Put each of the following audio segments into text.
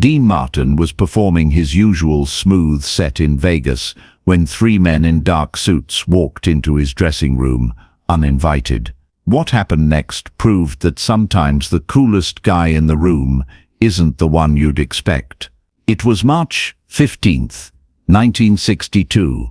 Dean Martin was performing his usual smooth set in Vegas when three men in dark suits walked into his dressing room, uninvited. What happened next proved that sometimes the coolest guy in the room isn't the one you'd expect. It was March 15th, 1962,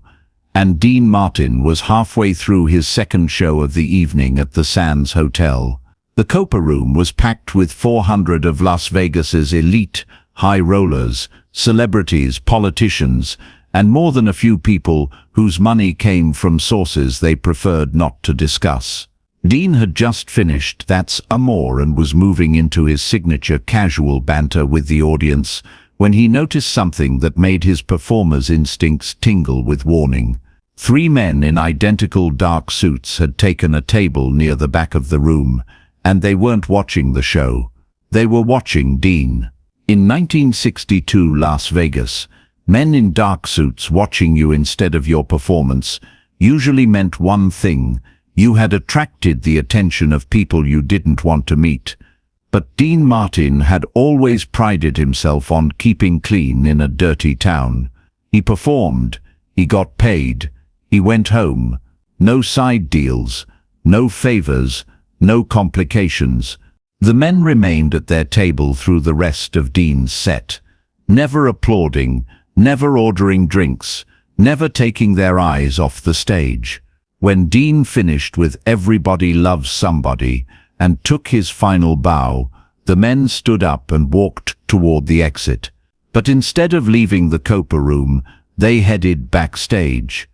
and Dean Martin was halfway through his second show of the evening at the Sands Hotel. The Copa room was packed with 400 of Las Vegas's elite high rollers, celebrities, politicians, and more than a few people whose money came from sources they preferred not to discuss. Dean had just finished That's Amore and was moving into his signature casual banter with the audience when he noticed something that made his performer's instincts tingle with warning. Three men in identical dark suits had taken a table near the back of the room, and they weren't watching the show. They were watching Dean. In 1962 Las Vegas, men in dark suits watching you instead of your performance usually meant one thing: you had attracted the attention of people you didn't want to meet. But Dean Martin had always prided himself on keeping clean in a dirty town. He performed, he got paid, he went home. No side deals, no favors, no complications. The men remained at their table through the rest of Dean's set, never applauding, never ordering drinks, never taking their eyes off the stage. When Dean finished with Everybody Loves Somebody and took his final bow, the men stood up and walked toward the exit. But instead of leaving the Copa room, they headed backstage.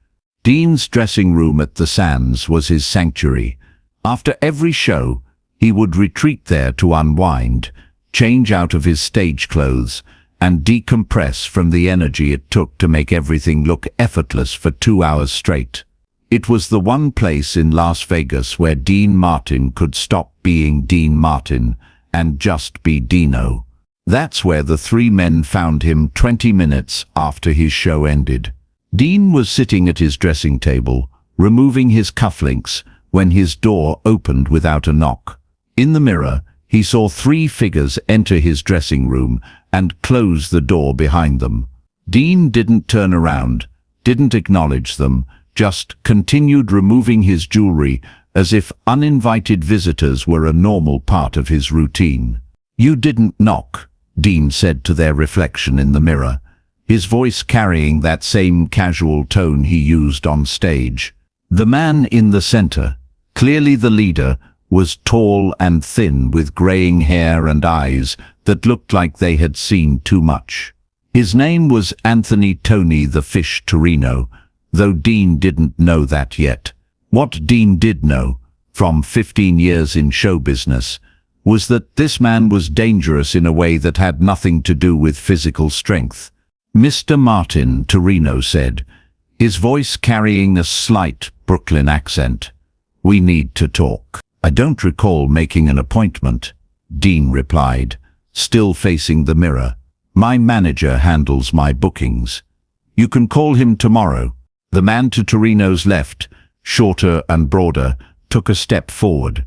Dean's dressing room at the Sands was his sanctuary. After every show, he would retreat there to unwind, change out of his stage clothes, and decompress from the energy it took to make everything look effortless for 2 hours straight. It was the one place in Las Vegas where Dean Martin could stop being Dean Martin and just be Dino. That's where the three men found him 20 minutes after his show ended. Dean was sitting at his dressing table, removing his cufflinks, when his door opened without a knock. In the mirror, he saw three figures enter his dressing room and close the door behind them. Dean didn't turn around, didn't acknowledge them, just continued removing his jewelry as if uninvited visitors were a normal part of his routine. "You didn't knock," Dean said to their reflection in the mirror, his voice carrying that same casual tone he used on stage. The man in the center, clearly the leader, was tall and thin with graying hair and eyes that looked like they had seen too much. His name was Anthony "Tony the Fish" Torino, though Dean didn't know that yet. What Dean did know, from 15 years in show business, was that this man was dangerous in a way that had nothing to do with physical strength. "Mr. Martin," Torino said, his voice carrying a slight Brooklyn accent, "we need to talk." "I don't recall making an appointment," Dean replied, still facing the mirror. "My manager handles my bookings. You can call him tomorrow." The man to Torino's left, shorter and broader, took a step forward.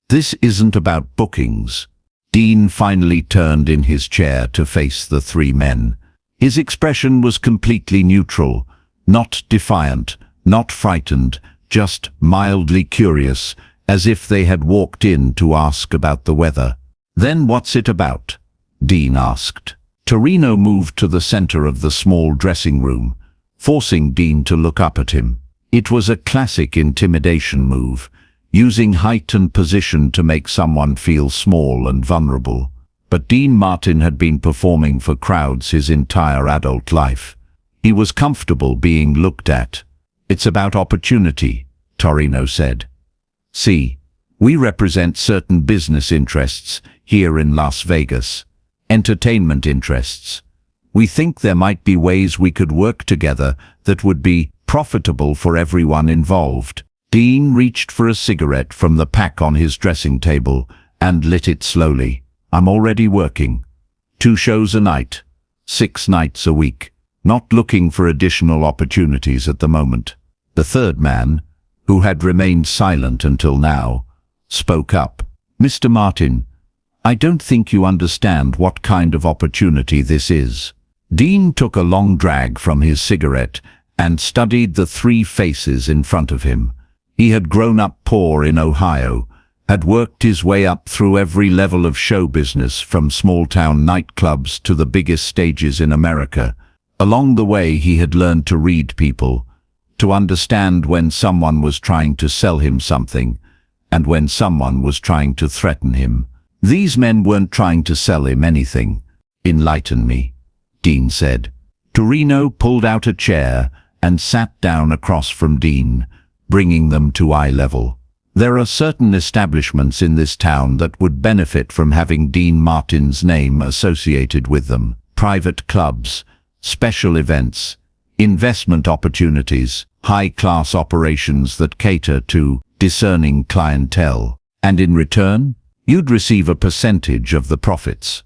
"This isn't about bookings." Dean finally turned in his chair to face the three men. His expression was completely neutral, not defiant, not frightened, just mildly curious, as if they had walked in to ask about the weather. "Then what's it about?" Dean asked. Torino moved to the center of the small dressing room, forcing Dean to look up at him. It was a classic intimidation move, using height and position to make someone feel small and vulnerable. But Dean Martin had been performing for crowds his entire adult life. He was comfortable being looked at. "It's about opportunity," Torino said. "See, we represent certain business interests here in Las Vegas, entertainment interests. We think there might be ways we could work together that would be profitable for everyone involved." Dean reached for a cigarette from the pack on his dressing table and lit it slowly. "I'm already working. 2 shows a night, 6 nights a week. Not looking for additional opportunities at the moment." The third man, who had remained silent until now, spoke up. "Mr. Martin, I don't think you understand what kind of opportunity this is. Dean took a long drag from his cigarette and studied the three faces in front of him. He had grown up poor in Ohio, had worked his way up through every level of show business, from small-town nightclubs to the biggest stages in America. Along the way, he had learned to read people, to understand when someone was trying to sell him something, and when someone was trying to threaten him. These men weren't trying to sell him anything. "Enlighten me," Dean said. Torino pulled out a chair and sat down across from Dean, bringing them to eye level. "There are certain establishments in this town that would benefit from having Dean Martin's name associated with them. Private clubs, special events, investment opportunities, high-class operations that cater to discerning clientele. And in return, you'd receive a percentage of the profits.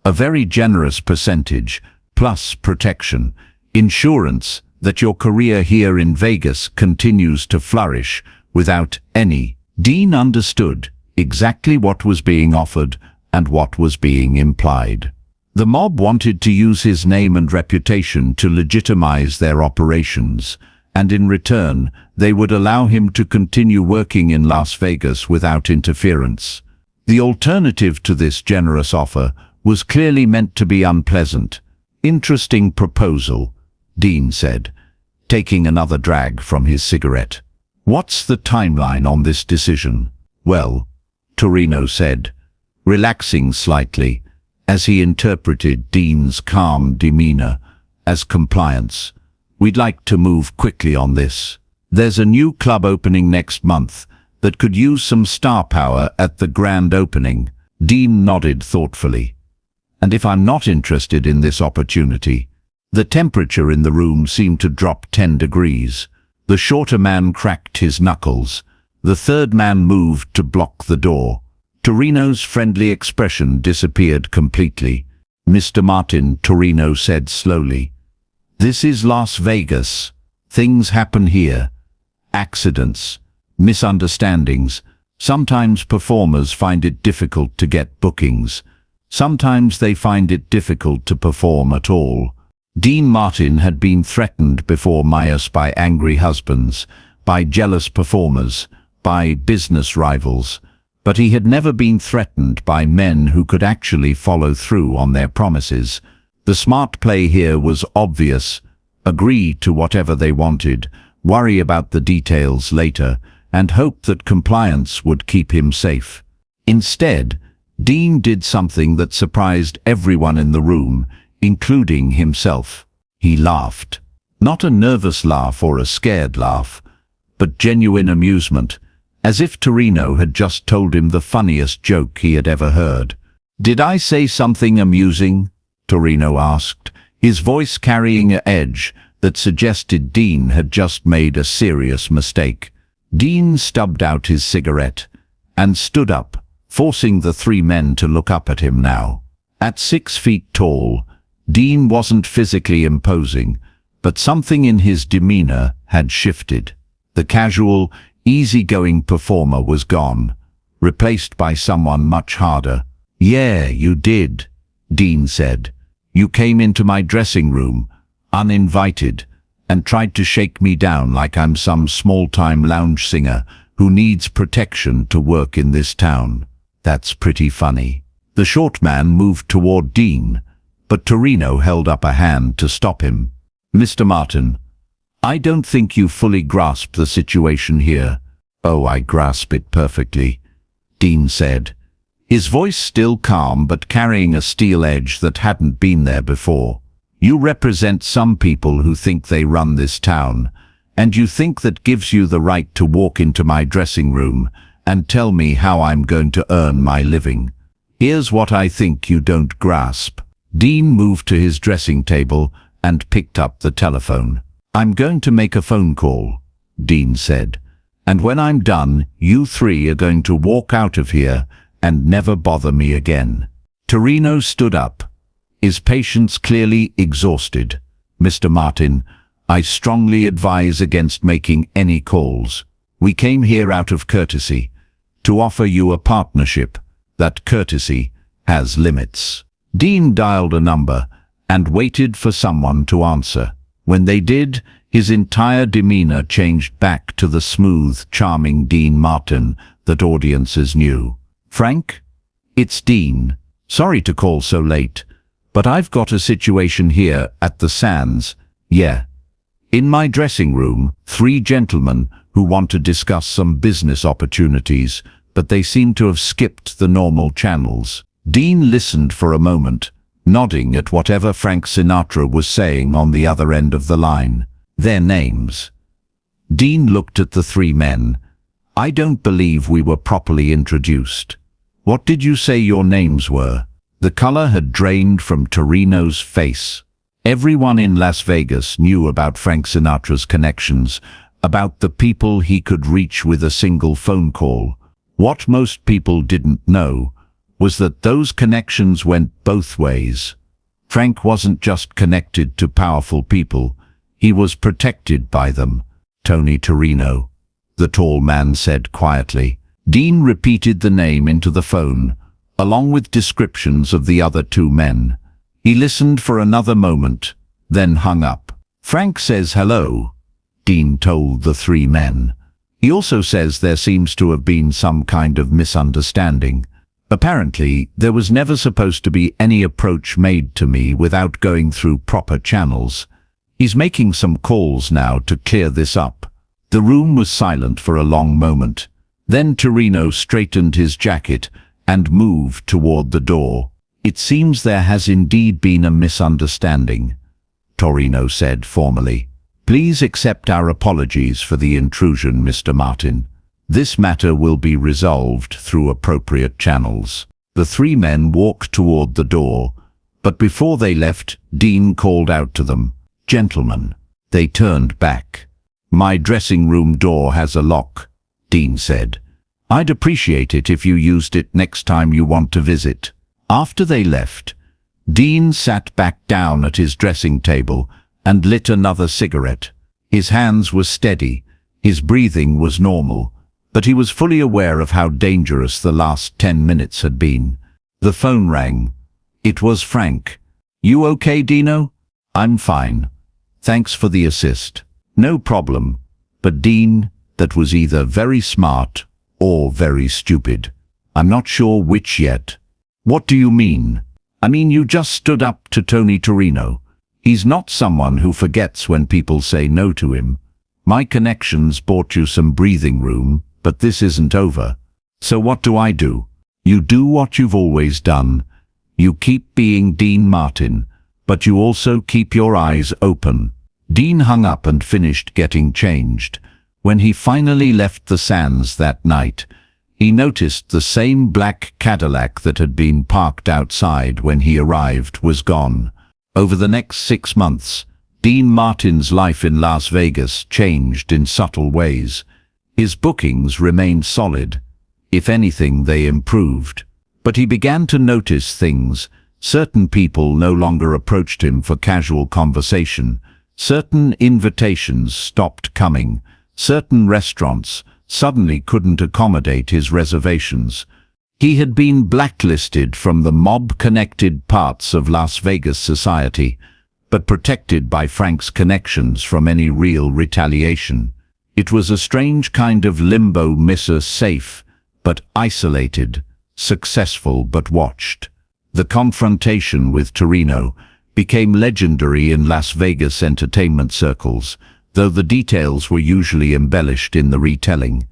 A very generous percentage, plus protection, insurance that your career here in Vegas continues to flourish without any." Dean understood exactly what was being offered and what was being implied. The mob wanted to use his name and reputation to legitimize their operations, and in return, they would allow him to continue working in Las Vegas without interference. The alternative to this generous offer was clearly meant to be unpleasant. "Interesting proposal," Dean said, taking another drag from his cigarette. "What's the timeline on this decision?" "Well," Torino said, relaxing slightly as he interpreted Dean's calm demeanor as compliance. "We'd like to move quickly on this. There's a new club opening next month that could use some star power at the grand opening." Dean nodded thoughtfully. "And if I'm not interested in this opportunity?" The temperature in the room seemed to drop 10 degrees. The shorter man cracked his knuckles. The third man moved to block the door. Torino's friendly expression disappeared completely. "Mr. Martin," Torino said slowly, "this is Las Vegas. Things happen here. Accidents, misunderstandings. Sometimes performers find it difficult to get bookings. Sometimes they find it difficult to perform at all." Dean Martin had been threatened before Myers by angry husbands, by jealous performers, by business rivals, but he had never been threatened by men who could actually follow through on their promises. The smart play here was obvious: agree to whatever they wanted, worry about the details later, and hope that compliance would keep him safe. Instead, Dean did something that surprised everyone in the room, including himself. He laughed. Not a nervous laugh or a scared laugh, but genuine amusement, as if Torino had just told him the funniest joke he had ever heard. "Did I say something amusing?" Torino asked, his voice carrying an edge that suggested Dean had just made a serious mistake. Dean stubbed out his cigarette and stood up, forcing the three men to look up at him now. At 6 feet tall, Dean wasn't physically imposing, but something in his demeanor had shifted. The casual, easygoing performer was gone, replaced by someone much harder. "Yeah, you did," Dean said. "You came into my dressing room, uninvited, and tried to shake me down like I'm some small-time lounge singer who needs protection to work in this town. That's pretty funny." The short man moved toward Dean, but Torino held up a hand to stop him. "Mr. Martin, I don't think you fully grasp the situation here." "Oh, I grasp it perfectly," Dean said, his voice still calm but carrying a steel edge that hadn't been there before. "You represent some people who think they run this town, and you think that gives you the right to walk into my dressing room and tell me how I'm going to earn my living. Here's what I think you don't grasp." Dean moved to his dressing table and picked up the telephone. "I'm going to make a phone call," Dean said, "and when I'm done, you three are going to walk out of here and never bother me again." Torino stood up, his patience clearly exhausted. "Mr. Martin, I strongly advise against making any calls. We came here out of courtesy, to offer you a partnership, that courtesy has limits. Dean dialed a number and waited for someone to answer. When they did, his entire demeanor changed back to the smooth, charming Dean Martin that audiences knew. "Frank? It's Dean. Sorry to call so late, but I've got a situation here at the Sands. Yeah. In my dressing room, 3 gentlemen who want to discuss some business opportunities, but they seem to have skipped the normal channels." Dean listened for a moment, nodding at whatever Frank Sinatra was saying on the other end of the line. Their names. Dean looked at the 3 men. "I don't believe we were properly introduced. What did you say your names were?" The color had drained from Torino's face. Everyone in Las Vegas knew about Frank Sinatra's connections, about the people he could reach with a single phone call. What most people didn't know was that those connections went both ways. Frank wasn't just connected to powerful people, he was protected by them. "Tony Torino," the tall man said quietly. Dean repeated the name into the phone, along with descriptions of the other 2 men. He listened for another moment, then hung up. "Frank says hello," Dean told the 3 men. "He also says there seems to have been some kind of misunderstanding. Apparently, there was never supposed to be any approach made to me without going through proper channels. He's making some calls now to clear this up." The room was silent for a long moment. Then Torino straightened his jacket and moved toward the door. "It seems there has indeed been a misunderstanding," Torino said formally. "Please accept our apologies for the intrusion, Mr. Martin. This matter will be resolved through appropriate channels." The 3 men walked toward the door, but before they left, Dean called out to them, "Gentlemen." They turned back. "My dressing room door has a lock," Dean said. "I'd appreciate it if you used it next time you want to visit." After they left, Dean sat back down at his dressing table and lit another cigarette. His hands were steady, his breathing was normal, but he was fully aware of how dangerous the last 10 minutes had been. The phone rang. It was Frank. "You okay, Dino?" "I'm fine. Thanks for the assist." "No problem." But Dean, that was either very smart or very stupid. "I'm not sure which yet." "What do you mean?" "I mean, you just stood up to Tony Torino. He's not someone who forgets when people say no to him. My connections bought you some breathing room, but this isn't over. So what do I do?" "You do what you've always done. You keep being Dean Martin, but you also keep your eyes open." Dean hung up and finished getting changed. When he finally left the Sands that night, he noticed the same black Cadillac that had been parked outside when he arrived was gone. Over the next 6 months, Dean Martin's life in Las Vegas changed in subtle ways. His bookings remained solid. If anything, they improved. But he began to notice things. Certain people no longer approached him for casual conversation. Certain invitations stopped coming. Certain restaurants suddenly couldn't accommodate his reservations. He had been blacklisted from the mob-connected parts of Las Vegas society, but protected by Frank's connections from any real retaliation. It was a strange kind of limbo, safe but isolated, successful but watched. The confrontation with Torino became legendary in Las Vegas entertainment circles, though the details were usually embellished in the retelling.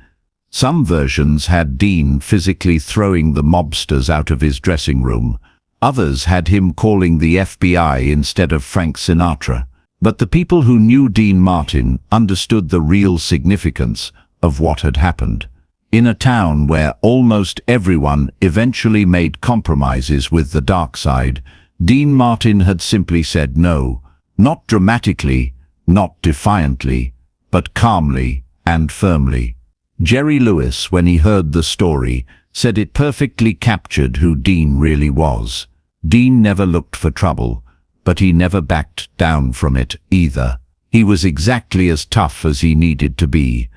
Some versions had Dean physically throwing the mobsters out of his dressing room. Others had him calling the FBI instead of Frank Sinatra. But the people who knew Dean Martin understood the real significance of what had happened. In a town where almost everyone eventually made compromises with the dark side, Dean Martin had simply said no, not dramatically, not defiantly, but calmly and firmly. Jerry Lewis, when he heard the story, said it perfectly captured who Dean really was. Dean never looked for trouble, but he never backed down from it either. He was exactly as tough as he needed to be,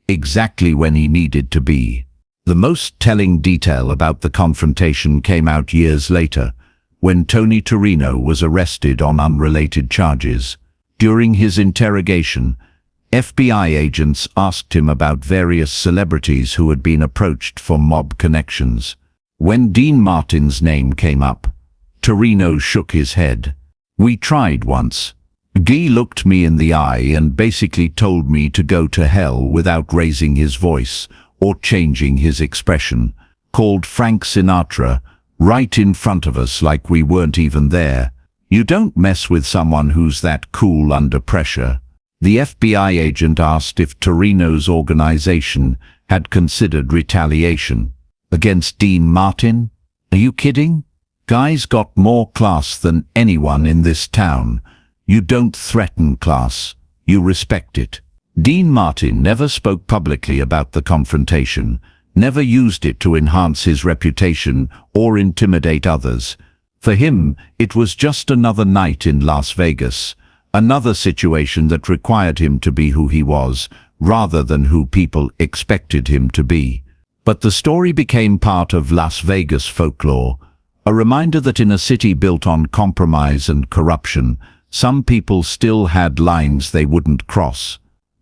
exactly when he needed to be. The most telling detail about the confrontation came out years later, when Tony Torino was arrested on unrelated charges. During his interrogation, FBI agents asked him about various celebrities who had been approached for mob connections. When Dean Martin's name came up, Torino shook his head. "We tried once. Guy looked me in the eye and basically told me to go to hell without raising his voice or changing his expression. Called Frank Sinatra right in front of us like we weren't even there. You don't mess with someone who's that cool under pressure." The FBI agent asked if Torino's organization had considered retaliation against Dean Martin. "Are you kidding? Guy's got more class than anyone in this town. You don't threaten class, you respect it." Dean Martin never spoke publicly about the confrontation, never used it to enhance his reputation or intimidate others. For him, it was just another night in Las Vegas, another situation that required him to be who he was, rather than who people expected him to be. But the story became part of Las Vegas folklore, a reminder that in a city built on compromise and corruption, some people still had lines they wouldn't cross.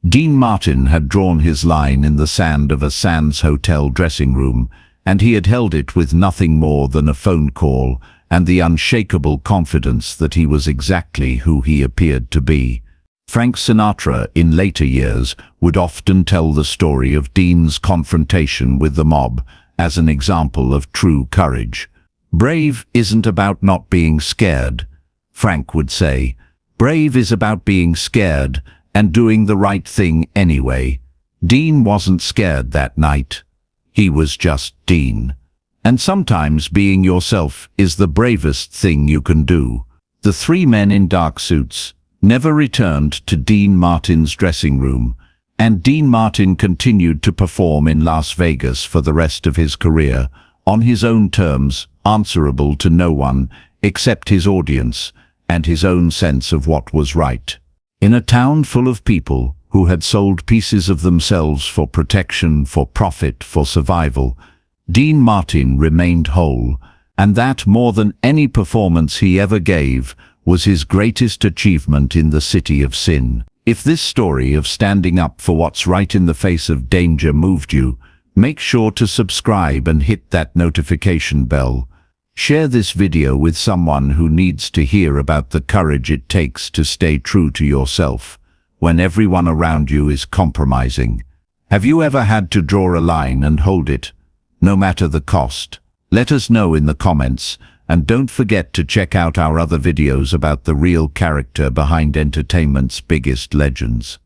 Dean Martin had drawn his line in the sand of a Sands Hotel dressing room, and he had held it with nothing more than a phone call and the unshakable confidence that he was exactly who he appeared to be. Frank Sinatra, in later years, would often tell the story of Dean's confrontation with the mob as an example of true courage. "Brave isn't about not being scared," Frank would say. "Brave is about being scared and doing the right thing anyway." Dean wasn't scared that night. He was just Dean. And sometimes being yourself is the bravest thing you can do. The three men in dark suits never returned to Dean Martin's dressing room, and Dean Martin continued to perform in Las Vegas for the rest of his career, on his own terms, answerable to no one except his audience and his own sense of what was right. In a town full of people who had sold pieces of themselves for protection, for profit, for survival, Dean Martin remained whole, and that, more than any performance he ever gave, was his greatest achievement in the city of sin. If this story of standing up for what's right in the face of danger moved you, make sure to subscribe and hit that notification bell. Share this video with someone who needs to hear about the courage it takes to stay true to yourself when everyone around you is compromising. Have you ever had to draw a line and hold it, no matter the cost? Let us know in the comments, and don't forget to check out our other videos about the real character behind entertainment's biggest legends.